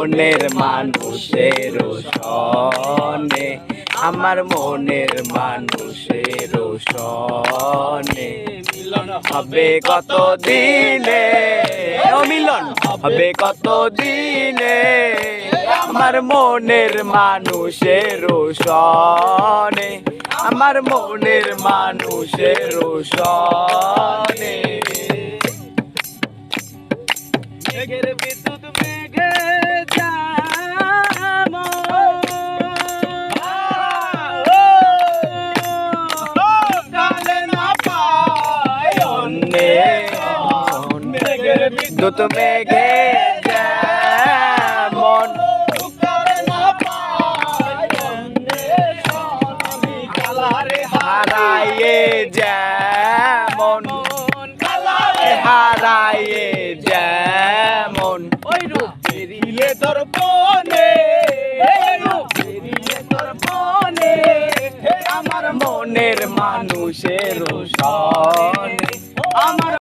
মনের মানুষের সনে, আমার মনের মানুষের সনে মিলন হবে কত দিনে, ও মিলন হবে কত দিনে, আমার মনের মানুষের সনে, আমার মনের মানুষের সনে। মেঘের বিদ্যুৎ মেঘে বিদ্যুৎ মেঘে যেমন হারাইয়ে যেমন, হারাইয়ে যেমন, ওই রূপ ফিরিলে তোর মনে, ফিরিলে তোর মনে, আমার মনের মানুষের সনে, আমার